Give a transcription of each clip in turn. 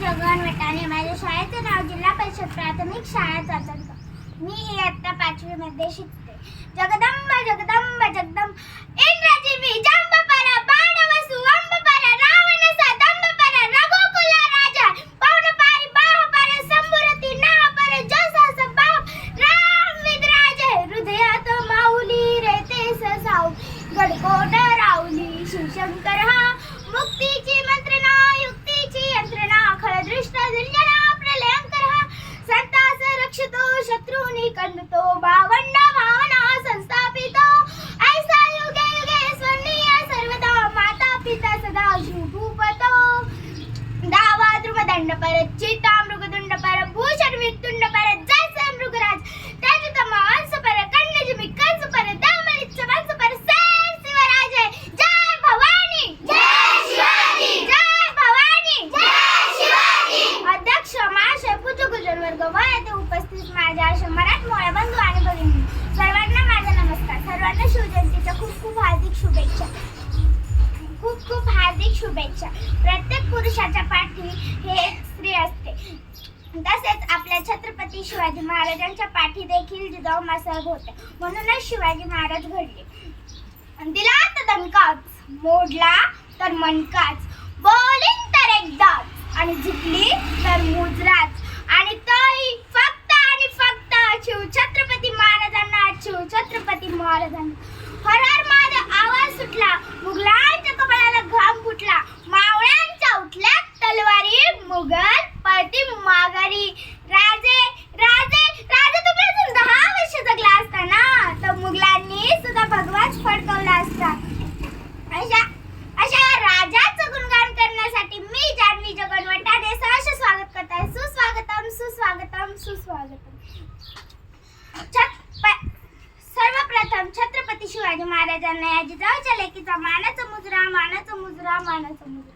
जगन वटाणे. माझ्या शाळेचे नाव जिल्हा परिषद प्राथमिक शाळा चाचणगाव. मी इयत्ता 5वी मध्ये शिकते. जगदंब जगदंब जगदंब इंद्राजी मी जंब परा बाण वसु अंब परा रावण सदंब परा रघुकुल राजा पवन पारी बाह पर संबुरती नाह पर जसस बाह राम विद्राज हृदयात माऊली रे तेस साऊ गडकोट राऊली शिवशंकर हा मुक्तीची मंत्रणा युक्तीची यंत्रणा खळदृष्ट झंजना प्रलयंकर हा संतास रक्षितो शत्रूनी कंदतो भावंड भावना संस्थापितो ऐसा युगे युगे स्वर्णीय सर्वदा माता पिता सदा शिवभूपतो दावा द्रुमदंड पर चिता मृगदुंड पर भूषण मृत्युंड पर जैसे मृगराज त्याजित मांस पर कन्यजमी कंस पर दामलिच्छ वंश पर सैर शिवराज जय भवानी जय शिवाजी जय भवानी जय शिवाजी. अध्यक्ष महाशय पूज्य गुजर वर्ग व येथे उपस्थित माझ्या अशा मराठमोळ्या बंधू आणि भगिनी सर्वांना माझा नमस्कार. सर्वांना शिवजयंतीच्या खूप खूप हार्दिक शुभेच्छा. खूप खूप हार्दिक शुभेच्छा. प्रत्येक पुरुषाच्या पाठी हे एक स्त्री असते. तसेच आपल्या छत्रपती शिवाजी महाराजांच्या पाठी देखील जिजाऊ मासाहेब होते. म्हणूनच शिवाजी महाराज घडले. दिला तर दणकाच, मोडला तर मनकाच, बोलीन तर एकदाच आणि जिंकली तर मुजराच. आणि तोही फक्त आणि फक्त शिव छत्रपती महाराजांना. शिव छत्रपती महाराजांना. हर हर महादेव आवाज सुटला. मुघलांच्या कपाळाला घाम फुटला. मावळ्यांच्या उठल्या तलवारी. मुघल पळती माघारी. राजे राजे राजे तुम्ही अजून 10 वर्ष जगला असता ना तर मुघलांनी सुद्धा भगवाच फडकवला असता. अशा राजाचं गुणगान करण्यासाठी मी जान्हवी जगन वटाणे सहर्ष स्वागत करत आहे. सुस्वागतम सुस्वागतम सुस्वागतम. सर्वप्रथम छत्रपती शिवाजी महाराजांना या जिजाऊच्या लेकीचा मानाचा मुजरा मानाचा मुजरा मानाचा मुजरा.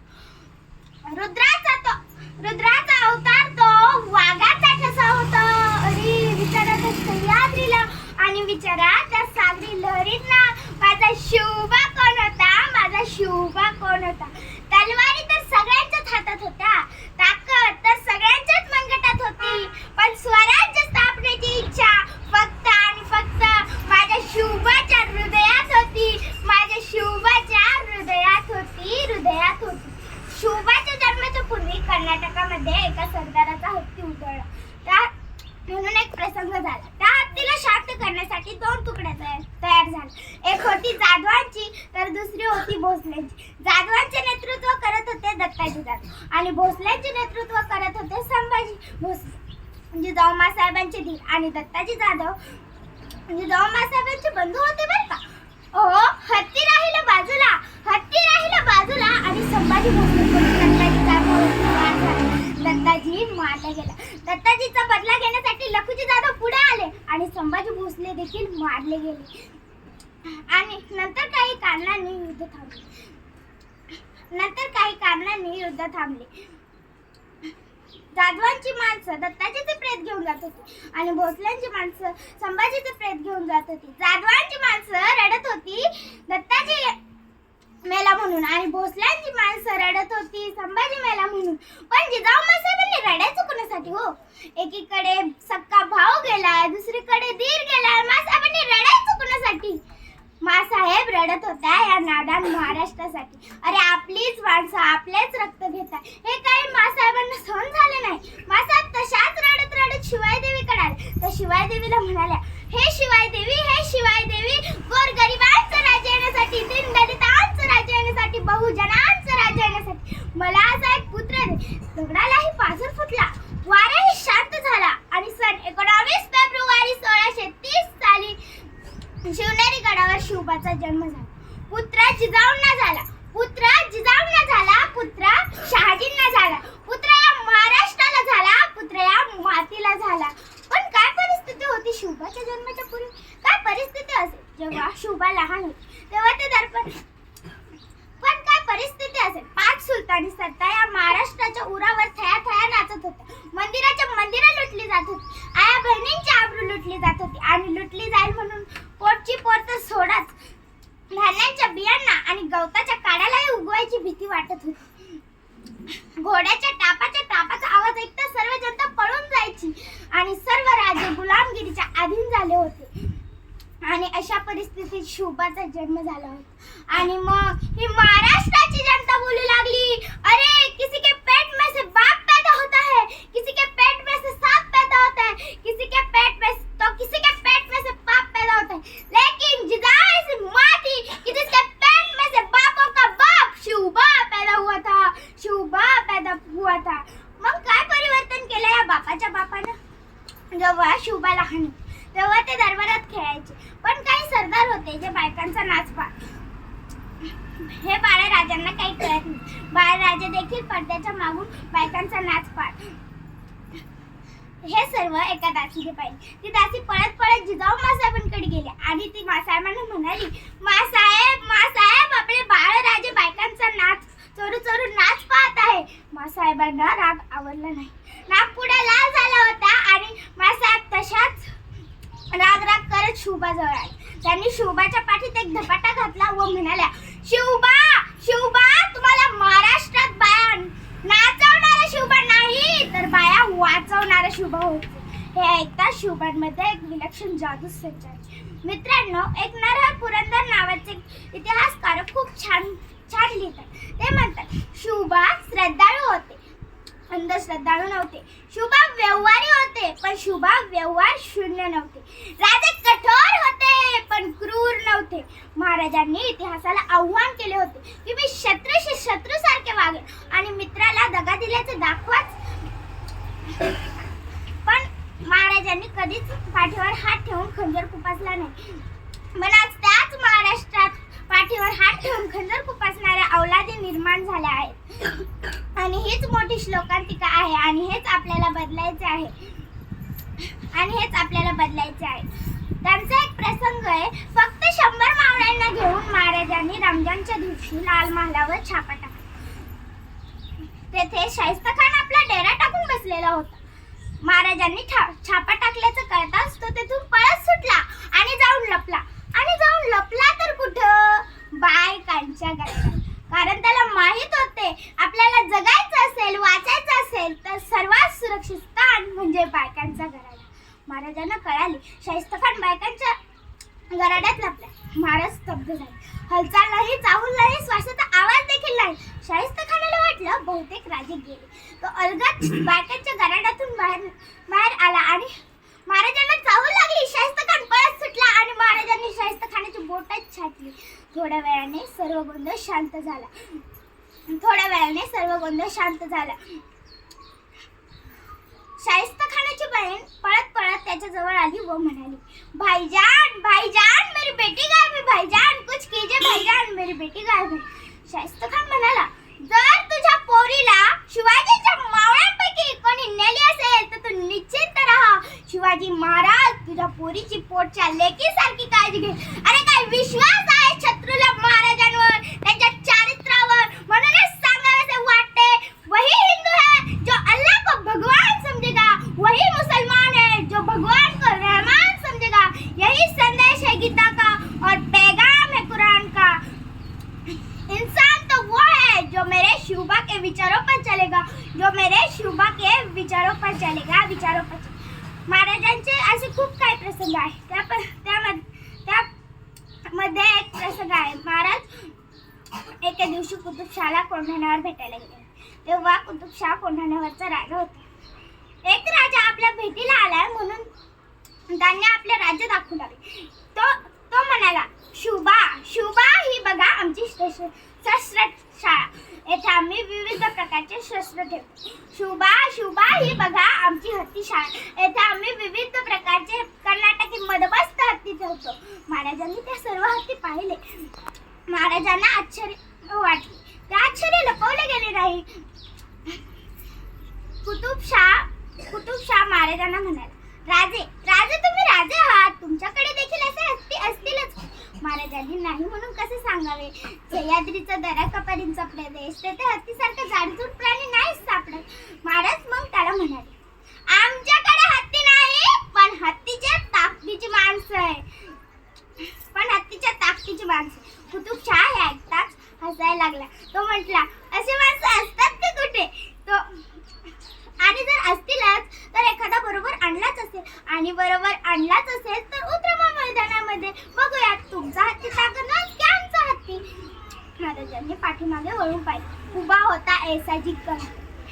रुद्राचा अवतार तो वाघाचा ठसा होता. अरे विचारा त्या सह्याद्रीला आणि विचारा त्या सागरी लहरींना माझा शिवबा कोण होता. माझा शिवबा कोण होता. तलवारी तर सगळ्यांच्याच हातात होत्या. ताकद तर सगळ्यांच्याच मनगटात होती. पण स्वराज्य स्थापनेची इच्छा फक्त आणि फक्त माझ्या शिवबाच्या हृदयात होती. माझ्या शिवबाच्या हृदयात होती. हृदयात होती. शिवबाच्या जन्माच्या पूर्वी कर्नाटकामध्ये एका सरदाराचा हत्ती उतरला. म्हणून एक प्रसंग झाला. त्या हत्तीला शांत करण्यासाठी 2 तुकड्या तयार झाल्या. एक होती जाधवांची तर दुसरी होती भोसलेंची. जाधवांचे नेतृत्व करत होते दत्ताजी जाधव आणि भोसलेंचे नेतृत्व करत होते संभाजी भोसले. जिजाऊ मासाहेबांचे धीर आणि दत्ताजी जाधव जिजाऊ मासाहेबांचे बंधू होते बरं का. हत्ती राहिलं बाजूला. हत्ती राहिलं बाजूला आणि संभाजी भोसले दत्ताजी जाधव दत्ताजी मारला गेला. दत्ताजीचा बदला घेण्यासाठी लखुजी जाधव पुढे आले आणि संभाजी भोसले देखील मारले गेले. आणि नंतर काही कारणांनी युद्ध थांबले. जाधवांची माणसं दत्ताजीचे प्रेत घेऊन जात होती आणि भोसल्यांची माणसं संभाजीचे प्रेत घेऊन जात होती. जाधवांची माणसं रडत होती दत्ताजी मेला म्हणून आणि भोसल्यांची माणसं रडत होती संभाजी मेला म्हणून. पण जिजाऊ मासाहेबांनी रडायचं कोणासाठी हो. एकीकडे सक्का भाऊ गेला, दुसरीकडे दीर गेला. मासाहेबांनी रडायचं कोणासाठी. मासाहेब रडत होता या नादान महाराष्ट्रासाठी. अरे आपलीच माणसं आपलेच रक्त घेतात हे काही मासाहेबांना सहन झाले नाही. मासाहेब तशाच रडत रडत शिवाई देवीकडे आले. तर शिवाई देवीला म्हणाल्या, हे शिवाई देवी गोरगरिबांचं राज्य येण्यासाठी, दीनदलितांचं राज्य येण्यासाठी, बहुजनांचं राज्य येण्यासाठी मला असा एक पुत्र दे. दगडालाही पाझर फुटला, वाराही शांत झाला आणि सन 19 फेब्रुवारी 1630 साली शिवनेरी गडावर शिवबाचा जन्म झाला. पुत्र जिजाऊंना झाला. पुत्र शहाजींना झाला. पुत्र या महाराष्ट्राला झाला. पुत्र या मातीला झाला. पण काय परिस्थिती होती शिवबाच्या जन्माच्या पूर्वी. काय परिस्थिती असेल जेव्हा शिवबा लहान होते तेव्हा ते दर्पण. पण काय परिस्थिती असेल. 5 सुलतानी सत्ता या महाराष्ट्राच्या उरावर थया थया नाचत होत्या. मंदिरं लुटली जात होती. आया बहिणींची आबरू लुटली जात होती आणि लुटली जाईल म्हणून पोटची पोर तर सोडाच धान्यांच्या बियांना आणि गवताच्या काड्यालाही उगवायची भीती वाटत होती. घोड्याच्या टापाचा आणि सर्व राजे गुलामगिरीच्या अधीन झाले होते. आणि अशा परिस्थितीत शिवबाचा जन्म झाला होता. आणि मग ही महाराष्ट्राची जनता बोलू लागली, अरे किसी के पेट में से बाप पैदा होता है, किसी के पेट में से सांप पैदा होता है, किसी के पेट में से पाप पैदा होता है, लेकिन जिदाई ऐसी माँ थी कि जिसके पेट में से बापों का बाप शिवबा पैदा हुआ था, शिवबा पैदा हुआ था. मग काय परिवर्तन केलं या बापाच्या बापानं? जेव्हा शिवबा लहान होते तेव्हा ते दरबारात खेळायचे, पण काही सरदार होते जे बायकांचा नाच पाहत. हे बाळराजांना काही कळत नाही. बाळराजे देखील पडद्याच्या मागून बायकांचा नाच पाहत. हे सर्व एका दासीने पाहिले. ती दासी पळत पळत जिजाऊ मासाहेबांकडे गेली आणि ती मासाहेबांना म्हणाली, मासाहेब आपले बाळराजे बायकांचा नाच चोरू चोरू नाच पाहत आहे. मासाहेबांना राग आवडला नाही. नाक पुढे लाल झाला होता आणि मासाहेब तशाच राग करत शिवबाजवळ आले. त्यांनी शिवबाच्या पाठीत एक धपाटा घातला व म्हणाल्या, शिवबा तुम्हाला महाराष्ट्रात बाया नाचवणारा शिवबा नाही तर बाया वाचवणारा शिवबा होते. हे ऐकता शिवबांमध्ये एक विलक्षण जादू संचारली. मित्रांनो, एक नरहर पुरंदर नावाचे इतिहासकार खूप छान लिहितात. ते म्हणतात, शिवबा श्रद्धाळू होते, अंधश्रद्धाळू नव्हते. शिवबा व्यवहारी होते, पण शिवबा व्यवहार शून्य नव्हते. राजे कठोर होते, पण क्रूर नव्हते. महाराजांनी इतिहासाला आव्हान केले होते की मी शत्रूशी शत्रू सारखे वागेन आणि मित्राला दगा दिल्याचे दाखवाच. पण महाराजांनी कधीच पाठीवर हात ठेवून खंजर खुपसला नाही. पण आज त्याच महाराष्ट्रात पाठीवर हात ठेवून खंजर खुपसणाऱ्या अवलादी निर्माण झाल्या आहेत. आणि हीच मोठी श्लोकांतिका आहे आणि हेच आपल्याला बदलायचे आहे. त्यांचा एक प्रसंग आहे. फक्त 100 मावळ्यांना घेऊन महाराजांनी रमजानच्या दिवशी लाल महालावर छापा टाकला. तेथे शाहिस्ताखान आपला डेरा टाकून बसलेला होता. महाराजांनी छापा टाकल्याचं कळताच तो तेथून पळत सुटला आणि जाऊन लपला तर कुठं? बायकांच्या घरात. कारण त्याला माहित होते आपल्याला जगायचं असेल, वाचायचं असेल तर सर्वात सुरक्षित स्थान म्हणजे बायकांचा घराडा. महाराजांना कळाले शाहिस्ताखान बायकांच्या घराड्यात लपला. महाराज स्तब्ध झाले. हालचाल नाही, चाहूल नाही, श्वासाचा आवाज देखील नाही. शाहिस्ताखानाला वाटलं बहुतेक राजे गेले. तो अलगद बायकांच्या घराड्यातून बाहेर आला आणि महाराजांना चाहूल लागली. शाहिस्ताखान पळत सुटला आणि महाराजांनी शाहिस्ताखानाची बोटच छाटली. थोड्या वेळाने सर्व गोंधळ शांत झाला. शाहिस्ताखानाची बहीण पळत त्याच्या जवळ आली व म्हणाली, भाईजान मेरी बेटी गायब है, भाईजान कुछ कीजिए, भाईजान मेरी बेटी गायब है. शाहिस्ताखान म्हणाला, जर तुझ्या पोरीला शिवाजीच्या मावळ्यांपैकी कोणी नेली असेल तर तू निश्चिंत राहा. शिवाजी महाराज तुझ्या पोरीची पोटच्या लेकीसारखी काळजी घे. अरे काय विश्वास आहे शत्रूला महाराजांवर, त्यांच्या चारित्र्यावर. म्हणूनच सांगावेसे वाटते, वही हिंदू है जो अल्लाह को भगवान समझेगा, वही मुसलमान है जो भगवान को रहमान समझेगा. यही संदेश है गीता का और पैगाम है कुरान का. इंसान तो वो है जो मेरे शिवबा के विचारों पर चलेगा, महाराजांचे असे खूप काही प्रसंग आहेत. त्यामध्ये एक प्रसंग आहे. महाराज एके दिवशी कुतुबशाहला कोंढाण्यावर भेटायला गेले. तेव्हा कुतुबशाह कोंढाण्यावरचा राजा होता. एक राजा आपल्या भेटीला आलाय म्हणून त्यांनी आपले राज्य दाखवू लागले. तो म्हणाला, शिवबा ही बघा आमची शस्त्रशाळा. येथे आम्ही विविध प्रकारचे शस्त्र ठेवतो. शिवबा ही बघा आमची हत्तीशाळा. येथे आम्ही विविध प्रकारचे कर्नाटकी मदमस्त हत्ती ठेवतो. महाराजांनी त्या सर्व हत्ती पाहिले. महाराजांना आश्चर्य वाटले. ते आश्चर्य लपवले गेले नाही. कुतुबशाह महाराजांना म्हणाला, राजे तुम्ही राजे आहात, तुमच्याकडे देखील असे हत्ती असतीलच. महाराजांनी नाही म्हणून कसे सांगावे. सह्याद्रीचा दरा कपारींचा प्रदेश, तेथे हत्तीसारखा जाडजूड प्राणी नाहीच सापडत. महाराज मग त्याला म्हणाले, आमच्याकडे हत्ती नाही पण हत्तीच्या ताकदीची माणसं. कुतुबशाह हे ऐकताच हसायला लागला. तो म्हटला, असे माणसं असतात का कुठे? आणि जर असतीलच तर एखादा बरोबर आणलाच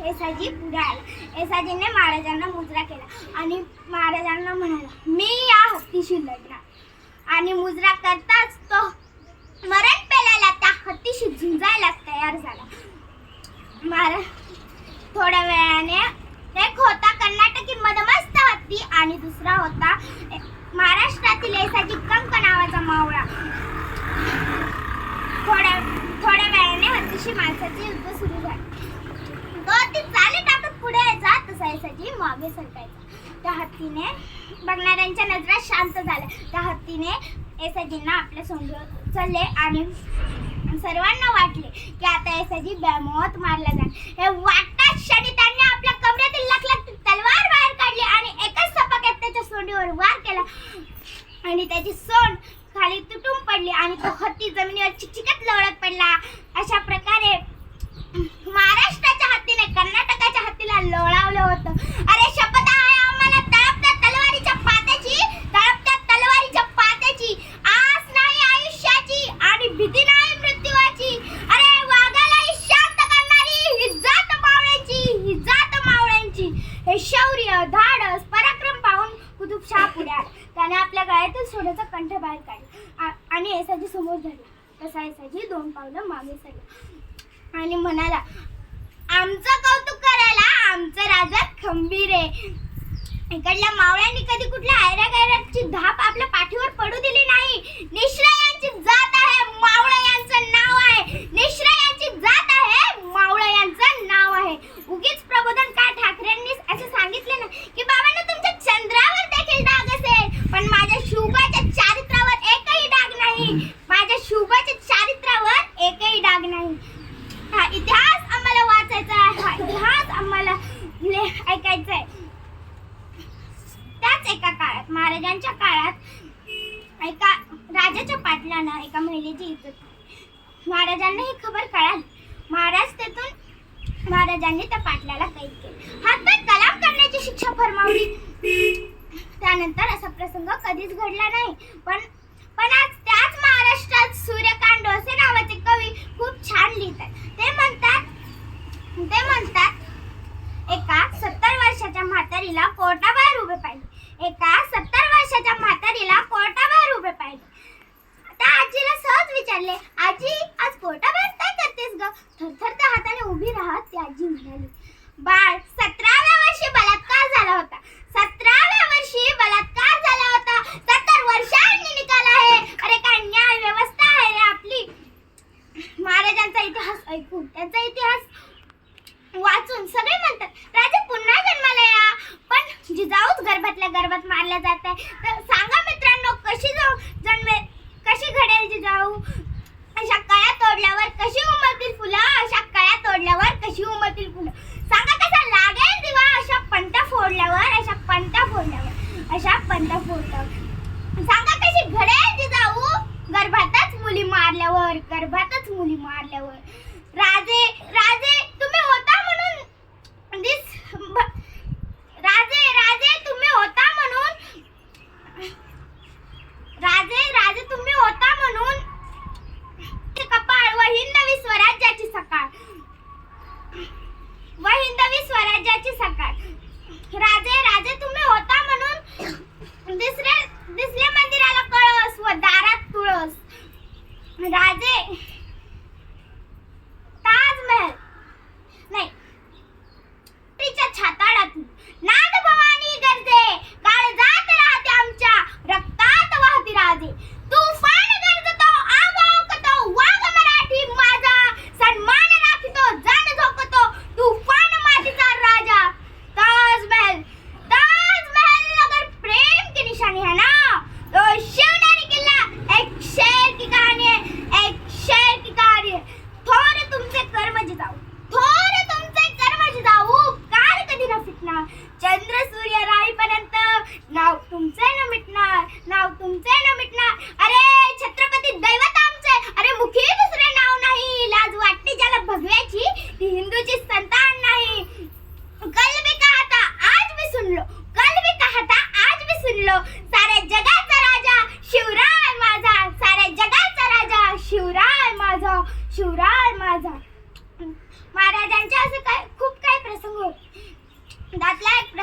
येसाजी पुढे आला. येसाजीने महाराजांना मुजरा केला आणि महाराजांना म्हणाला, मी या हत्तीशी लढणार. आणि मुजरा करताच तो मरण पेल्याला त्या हत्तीशी झुंजायला तयार झाला. महाराज थोड्या वेळाने एक होता कर्नाटकी मदमस्त हत्ती आणि दुसरा होता महाराष्ट्रातील येसाजी कंक नावाचा मावळा. थोड्या वेळाने हत्तीशी माणसाचे युद्ध सुरू झाले. तो हत्ती चाले टाकत पुढे जात तसा येसाजी मागे सरकायचा. त्या हत्तीने बघणाऱ्यांच्या नजरा शांत झाल्या. त्या हत्तीने येसाजींना आपल्या सोंडीवर उचलले आणि सर्वांना वाटले की आता येसाजी बेमौत मारला जाईल. हे वाटताच क्षणी त्यांनी आपल्या कमरेतील लखलखती तलवार बाहेर काढली आणि एकच झपाट्यात त्याच्या सोंडीवर वार केला आणि त्याची सोंड खाली तुटून पडली आणि तो हत्ती जमिनीवर चिकचिकत लोळत पडला. अशा प्रकारे महाराष्ट्राच्या हत्तीने कर्नाटकाच्या हत्तीला लोळावलं होतं. अरे शपथ आहे आम्हाला तळपत्या तलवारीच्या पात्याची आस नाही आयुष्याची आणि भीती नाही मृत्यूची. अरे वाघालाही शांत करणारी ही जात मावळ्यांची. हे शौर्य धाडस पराक्रम पाहून कुतुबशाह पुढे आला. त्याने आपल्या गळ्यातील सोन्याचा कंठ बाहेर काढला आणि येसाजी समोर धरला. तसा येसाजी 2 पावलं मागे सरला आणि म्हणाला, आमचं कौतुक करायला आमचा राजा खंबीर आहे. इकडल्या मावळ्यांनी कधी कुठल्या ऐरागैराची धाप आपल्या पाठीवर पडू दिली नाही. निश्रा यांची जात आहे, मावळा यांचं नाव आहे. निश्रा यांची जात आहे, मावळा यांचं नाव आहे. उगीच प्रबोधन का ठाकरेंनी असं सांगितले ना की बाबांना तुमच्या चंद्रावर देखील डाग असेल, पण माझ्या शिवबाच्या चारित्र्यावर एकही डाग नाही. माझ्या शिवबाच्या चारित्र्यावर एकही डाग नाही. हा इतिहास आम्हाला वाचायचा आहे. हा इतिहास आम्हाला ऐकायचा आहे. त्याच एका काळात महाराजांच्या काळात एका राजाच्या पाटलानं एका महिलेची इज्जत केली. महाराजांना ही खबर कळाली. महाराजांनी त्या पाटलाला कैद केले. हातपाय कलाम करण्याची शिक्षा फरमावली. त्यानंतर असा प्रसंग कधीच घडला नाही. पण आज त्याच महाराष्ट्रात सूर्यकांत डोसे नावाचे कवी खूप छान लिहितात. ते म्हणतात एका 70 वर्षाच्या म्हातारीला कोर्टाबाहेर उभे पाहिले. त्या आजीला सहज विचारले, आजी आज कोर्टाबाहेर काय करतेस ग? थरथरत्या हाताने उभी राहत ती आजी म्हणाली, बाळ 17व्या वर्षी बलात्कार झाला होता. 70 वर्षांनी निकाल आहे. अरे काय न्याय व्यवस्था आहे रे आपली. महाराजांचा इतिहास ऐकून त्यांचा इतिहास वाचून सगळे म्हणतात, राजा पुन्हा जन्माला या. पण जिजाऊच गर्भातल्या गर्भात मारल्या जात आहे. तर सांगा मित्रांनो, कशी घडेल जिजाऊ? अशा कळ्या तोडल्यावर कशी उमलतील फुलं? सांगा कसा लागेल दिवा? अशा पंटा फोडल्यावर सांगा कशी घडेल जिजाऊ? गर्भातच मुली मारल्यावर. राजे तुम्ही होता म्हणून कपाळ व हिंदवी स्वराज्याची सकाळ. राजे तुम्ही होता म्हणून दिसले मंदिराला कळस व दारात तुळस. राजे ताजमहल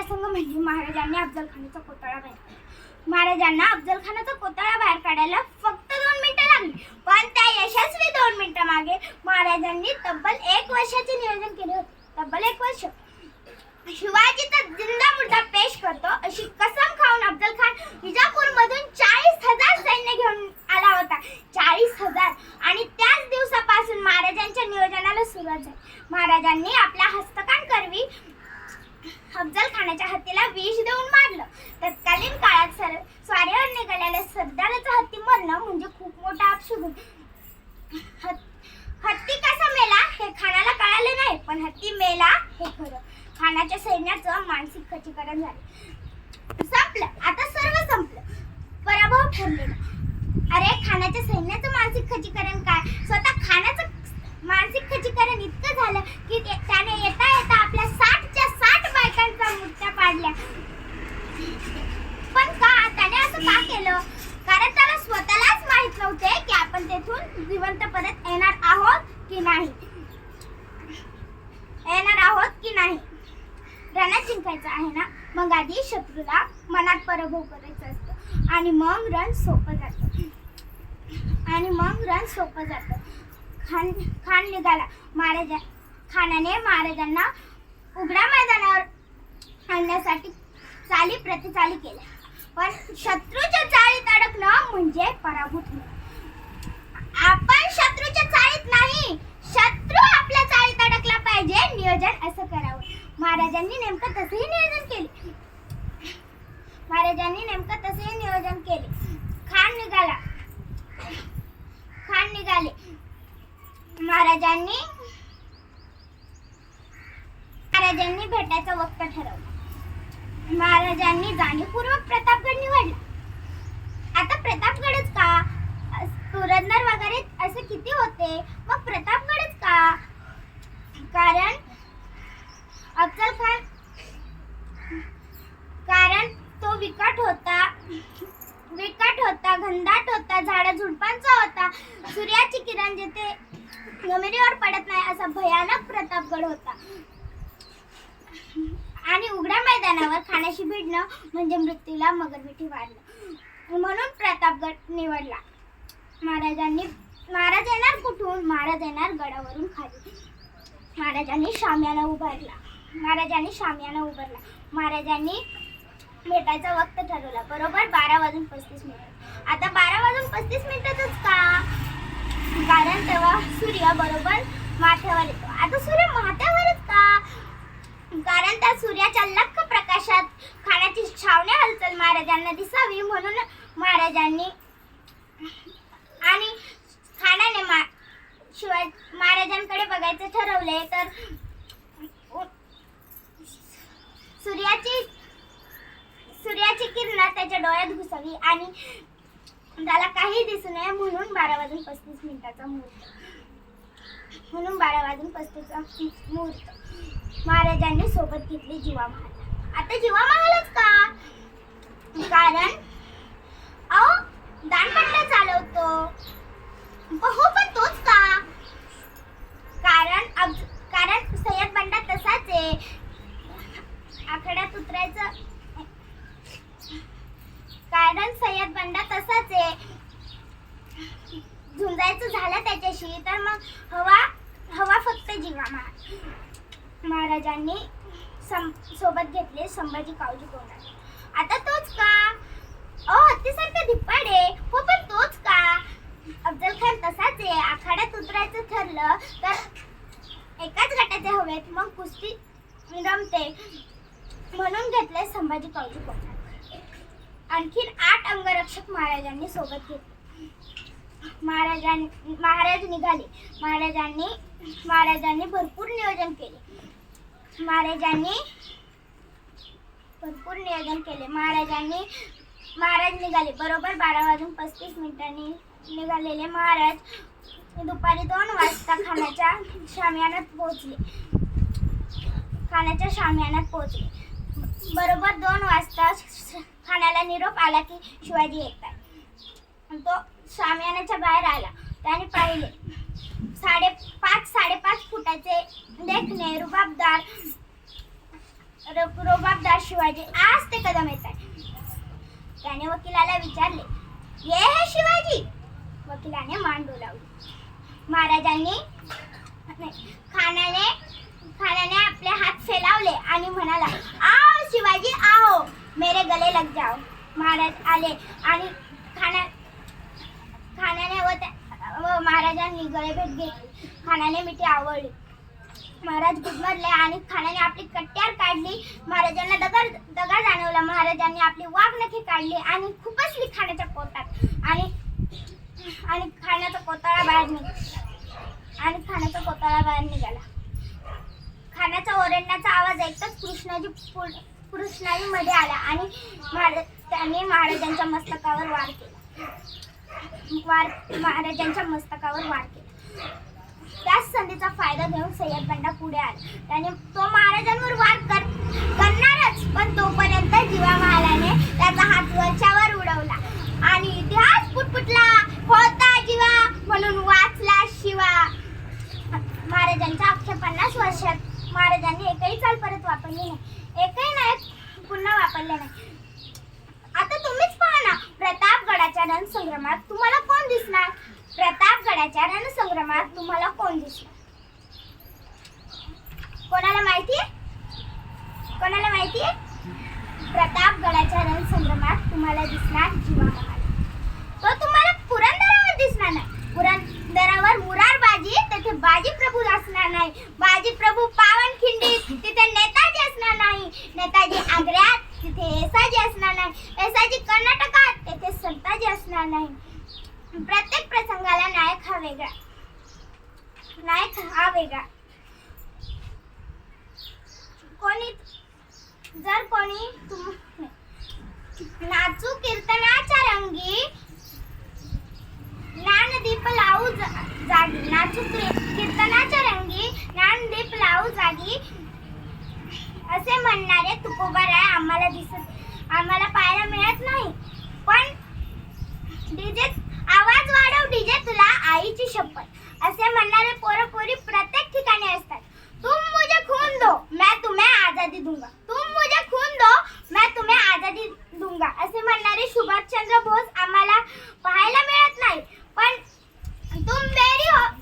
प्रसंग म्हणजे महाराजांनी अफजलखानाचा कोटळा बाहेर काढला. महाराजांना अफजलखानाचा कोटळा बाहेर काढायला फक्त 2 मिनिटं लागली, पण त्या यशस्वी 2 मिनिटं मागे महाराजांनी तब्बल 1 वर्षाचे नियोजन केले होते. तब्बल 1 वर्ष. शिवाजीचा जिंदा मुर्दा पेश करतो अशी कसम खाऊन अफजलखान विजापूरमधून 40,000 सैन्य घेऊन आला होता. 40,000. आणि त्याच दिवसापासून महाराजांच्या नियोजनाला सुरुवात झाली. महाराजांनी आपल्या हस्तकांकरवी अफजलखानाच्या हत्तीला विष देऊन मारलं. तत्कालीन काळात स्वारीवर निघालेल्या सरदाराचा हत्ती मरणं म्हणजे खूप मोठा अपशकुन. हत्ती कसा मेला हे खानाला कळाले नाही, पण हत्ती मेला हे खरं. खानाच्या सैन्याचं मानसिक खच्चीकरण झाले. संपलं, आता सर्व संपलं. पराभव ठरलेला. अरे खानाच्या सैन्याचं मानसिक खच्चीकरण काय, स्वतः खानाचं मानसिक खच्चीकरण इतकं झालं की त्याने येता येता आपल्या 60च्या 60 बायकांचा मृत्यू पाडल्या. पण का त्याने असं का केलं? कारण त्याला स्वतःलाच माहित नव्हते की आपण तेथून जिवंत परत येणार आहोत की नाही. रणात जिंकायचं आहे ना, मग आधी शत्रूला मनात पराभव करायचं असतं आणि मग रण सोपं जातं. खान निघाला. खानाने महाराजांना उघड्या मैदानावर आणण्यासाठी चाली प्रतिचाली केल्या, पण शत्रूच्या चाळीत अडकणं म्हणजे पराभूत होणं. आपण शत्रूच्या चाळीत नाही, शत्रू आपल्या चाळीत अडकला पाहिजे, नियोजन असं करावं. महाराजांनी नेमकं तसेही नियोजन केले. खान निघाले. महाराजांनी भेटायचं वक्त ठरवलं. महाराजांनी जाणीवपूर्वक प्रतापगड निवडला. आता प्रतापगडच का? पुरंदर वगैरे असे किती होते, मग प्रतापगडच का? कारण तो विकट होता, घनदाट होता, झाडाझुडपांचा होता. सूर्याची किरण जिथे जमिनीवर पडत नाही असा भयानक प्रतापगड होता. आणि उघड्या मैदानावर खानाशी भिडणं म्हणजे मृत्यूला मगरमिठी वाढणं. म्हणून प्रतापगड निवडला. महाराज येणार कुठून? महाराज येणार गडावरून खाली. महाराजांनी शामियाना उभारला. महाराजांनी भेटायचा वक्त ठरवला. बरोबर 12:35. आता 12:35 का? कारण तेव्हा सूर्य बरोबर माथ्यावर येतो. आता सूर्य माथ्यावरच का? कारण त्या सूर्याच्या लख्ख प्रकाशात खानाची छावण्या हालचाल महाराजांना दिसावी म्हणून महाराजांनी आणि खानाने महाराजांकडे बघायचं ठरवले तर सूर्याची किरण त्याच्या डोळ्यात घुसावी आणि त्याला काही दिसू नये म्हणून 12:35 मुहूर्त. महाराजांनी सोबत घेतली जिवा महाल. आता जिवा महालच का? कारण दानपट्टा चालवतो. हो, पण तोच का? कारण सय्यद बंडा तसाच आहे. आखाड्यात उतरायचं कारण सय्यद बंडा तसाच आहे. झुंजायचं झालं त्याच्याशी तर मग हवा फक्त जिवा महाल. महाराजांनी सोबत घेतले संभाजी कावजी कोंढाणे. आता तोच का? हत्तीसारखा धिप्पाड आहे. हो, पण तोच का? अफजलखान तसाच आहे. आखाड्यात उतरायचं ठरलं तर एकाच गटाचे हवेत मग कुस्ती रमते म्हणून घेतले संभाजी कावजी कोंढाणे. आणखीन 8 अंगरक्षक महाराजांनी सोबत घेतले. महाराज निघाले. महाराजांनी भरपूर नियोजन केले. महाराज निघाले. बरोबर 12:35 निघालेले महाराज दुपारी 2 वाजता खानाच्या शामियानात पोहोचले. बरोबर 2 वाजता खानाला निरोप आला की शिवाजी येतात. तो शामियानाच्या बाहेर आला. त्याने पाहिले 5.5 फुटाचे देखणे रुबाबदार रुबाबदार शिवाजी आज ते कदम येत आहे. त्याने वकिलाला विचारले, ये है शिवाजी? वकिलाने मान डोलावली. महाराजांनी खानाने आपले हात फैलावले आणि म्हणाला, आओ शिवाजी आओ, मेरे गले लग जाओ. महाराज आले आणि खानाने व महाराजांनी गळे भेट घेतली. खानाने मिठी आवळली. महाराज गुदमरले आणि खानाने आपली कट्यार काढली. महाराजांना दगा जाणवला. महाराजांनी आपली वाघनखे काढली आणि खुपसली खानाच्या पोटात आणि खानाचा कोताळा बाहेर निघाला. खानाचा ओरडण्याचा आवाज ऐकताच कृष्णाजी मध्ये आला आणि त्याने महाराजांच्या मस्तकावर वार केला. त्याच संधीचा फायदा घेऊन सय्यद बंडा पुढे आला. त्याने तो महाराजांवर वार करणारच, पण तोपर्यंत जीवा महालाने त्याचा हात वरच्यावर उडवला आणि इतिहास पुटपुटला. होता जीवा म्हणून वाचला शिवा. महाराजांच्या अख्ख्या 50 वर्षात महाराजांनी एकही चाल परत वापरली नाही. एकही नाही पुन्हा वापरले नाही. आता तुम्हीच पहा ना, प्रतापगडाच्या रणसंग्रामात तुम्हाला कोण दिसणार? प्रतापगडाच्या रणसंग्रामात तुम्हाला कोण दिसणार? कोणाला माहितीये? प्रतापगडाच्या रणसंग्रामात तुम्हाला दिसणार जीवा महाल. तो तुम्हाला पुरंदरावर दिसणार नाही. पुरंदरावर मुरारबाजी, तिथे बाजी प्रभू असणार नाही. बाजी प्रभू पावनखिंडीत, तिथे नेताजी असणार नाही. नेताजी आग्र्यात, तिथे येसाजी असणार नाही. येसाजी कर्नाटकात, तिथे संताजी असणार नाही. प्रत्येक प्रसंगाला नायक हा वेगळा. कोणी नाचू कीर्तनाच्या रंगी, ज्ञानदीप लावू जागी. नाचू कीर्तनाच्या रंगी, ज्ञानदीप लावू जागी असे म्हणणारे तुकोबाराय आम्हाला पाहायला मिळत नाही. पण डीजे आवाज वाढव, डीजे तुला आईची शपथ असे म्हणणारे पोरपोरी प्रत्येक ठिकाणी असतात. तुम मुझे खून दो, मैं तुम्हें आजादी दूंगा. तुम मुझे खून दो, मैं तुम्हें आजादी दूंगा असे म्हणणारे सुभाषचंद्र बोस आम्हाला पाहायला मिळत नाही. पण तुम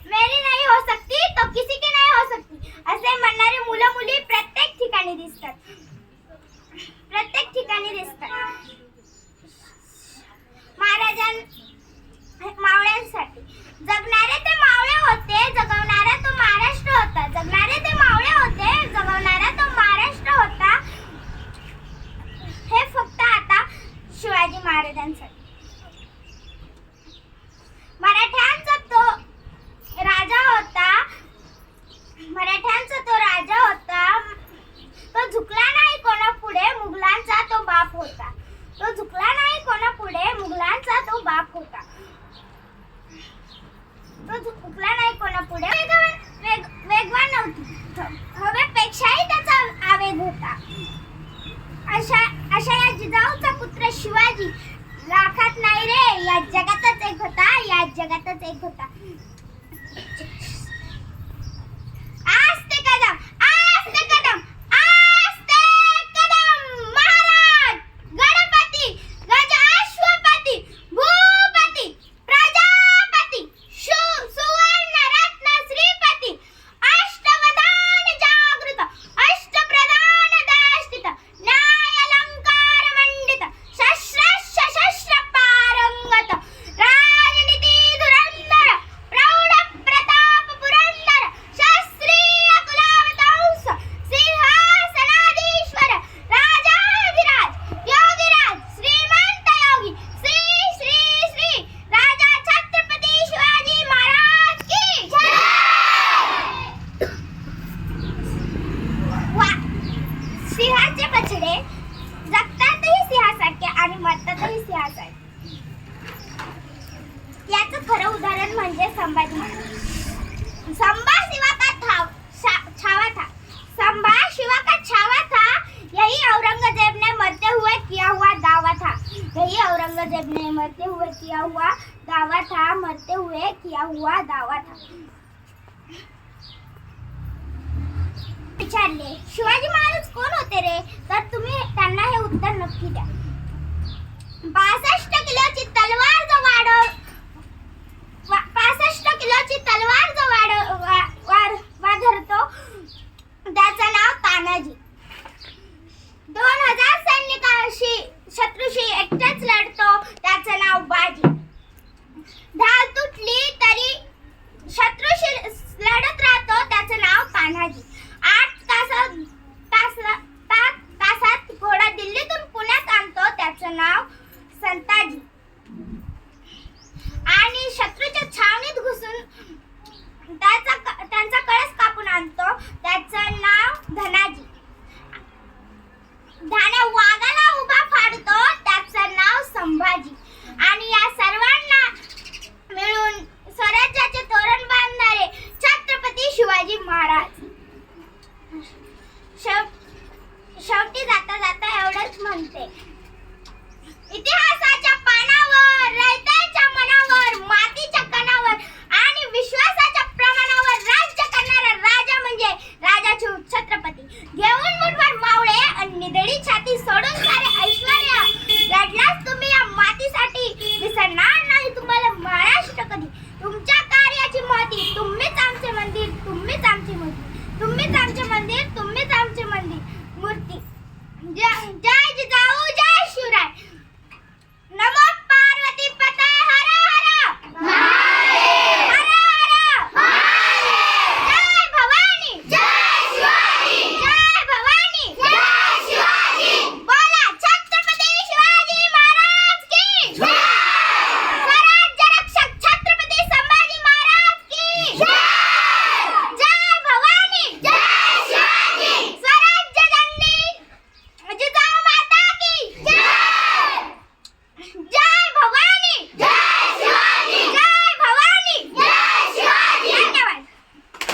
मेरी नहीं हो सकती तो किसी की नहीं हो सकती असे म्हणणारे मुलं मुली प्रत्येक ठिकाणी दिसतात. मावळ्यांसाठी जगणारे ते मावळे होते, जगवणारा तो महाराष्ट्र होता. जगणारे ते मावळे होते, जगवणारा तो महाराष्ट्र होता. हे फक्त आता शिवाजी महाराजांसाठी. मराठ्यांचा तो राजा होता. तो झुकला नाही कोणापुढे, मुघलांचा तो बाप होता. वेगवान नव्हती, हवेपेक्षाही त्याचा आवेग होता. अशा या जिजाऊचा पुत्र शिवाजी लाखात नाही रे, या जगातच एक होता. आस्ते कदम महाराज, गणपती, गजाश्वपती, भूपती, प्रजापती, सुवर्ण रत्न श्रीपती, अष्टवधान जागृत, अष्टप्रधान दष्टित, न्यायालंकार मंडित, शस्त्र पारंगत, राजनीती धुरंधर, प्रौढ प्रताप पुरंदर, शास्त्रीय कुलावतंस, सिंहासनाधीश्वर, राजाधिराज, योगीराज, श्रीमंत योगी, श्री राजा छत्रपती शिवाजी महाराज की जय. सिंहाचे बछडे जगतातही सिंहासारखे आणि मरतातही सिंहासारखे. याचं खरं उदाहरण म्हणजे संभाजी महाराज. संभा शिवा का छावा था, यही औरंगजेब ने मरते हुए किया हुआ दावा था. विचारले, शिवाजी महाराज कोण होते रे? आणखी द्या. 65 किलोची तलवार जो वाढव 65 किलोची तलवार जो वाढवतो त्याचं नाव तानाजी. 2000 सैनिकांशी शत्रूशी एकटाच लढतो त्याचं नाव बाजी. ढाल तुटली तरी शत्रूशी लढत राहतो त्याचं नाव तान्हाजी. 8 तासात घोडा दिल्लीतून पुण्यात आणतो त्याचं नाव संताजी. आणि शत्रूच्या छावणीत घुसून त्यांचा कळस कापून आणतो त्याचं नाव धनाजी. धान्या वाघाला उभा फाडतो त्याचं नाव संभाजी. आणि या सर्वांना मिळून स्वराज्याचे तोरण बांधणारे छत्रपती शिवाजी महाराज. शेवटी जाता जाता एवढंच म्हणते, इतिहासाच्या पानावर, रयतेच्या मनावर, मातीच्या कणावर आणि विश्वासाच्या प्रमाणावर राज्य करणारा राजा म्हणजे राजा छत्रपती. घेऊन मुठभर मावळे आणि निधडी छाती सोडून सारे ऐश्वर्य लढलाच तुम्ही या मातीसाठी. विसरणार नाही तुम्हाला महाराष्ट्र कधी. तुमच्या कार्याची महती, तुम्हीच आमचे मंदिर, तुम्हीच आमची मूर्ती, तुम्हीच आमचे मंदिर, तुम्हीच आमचे मंदिर मूर्ती.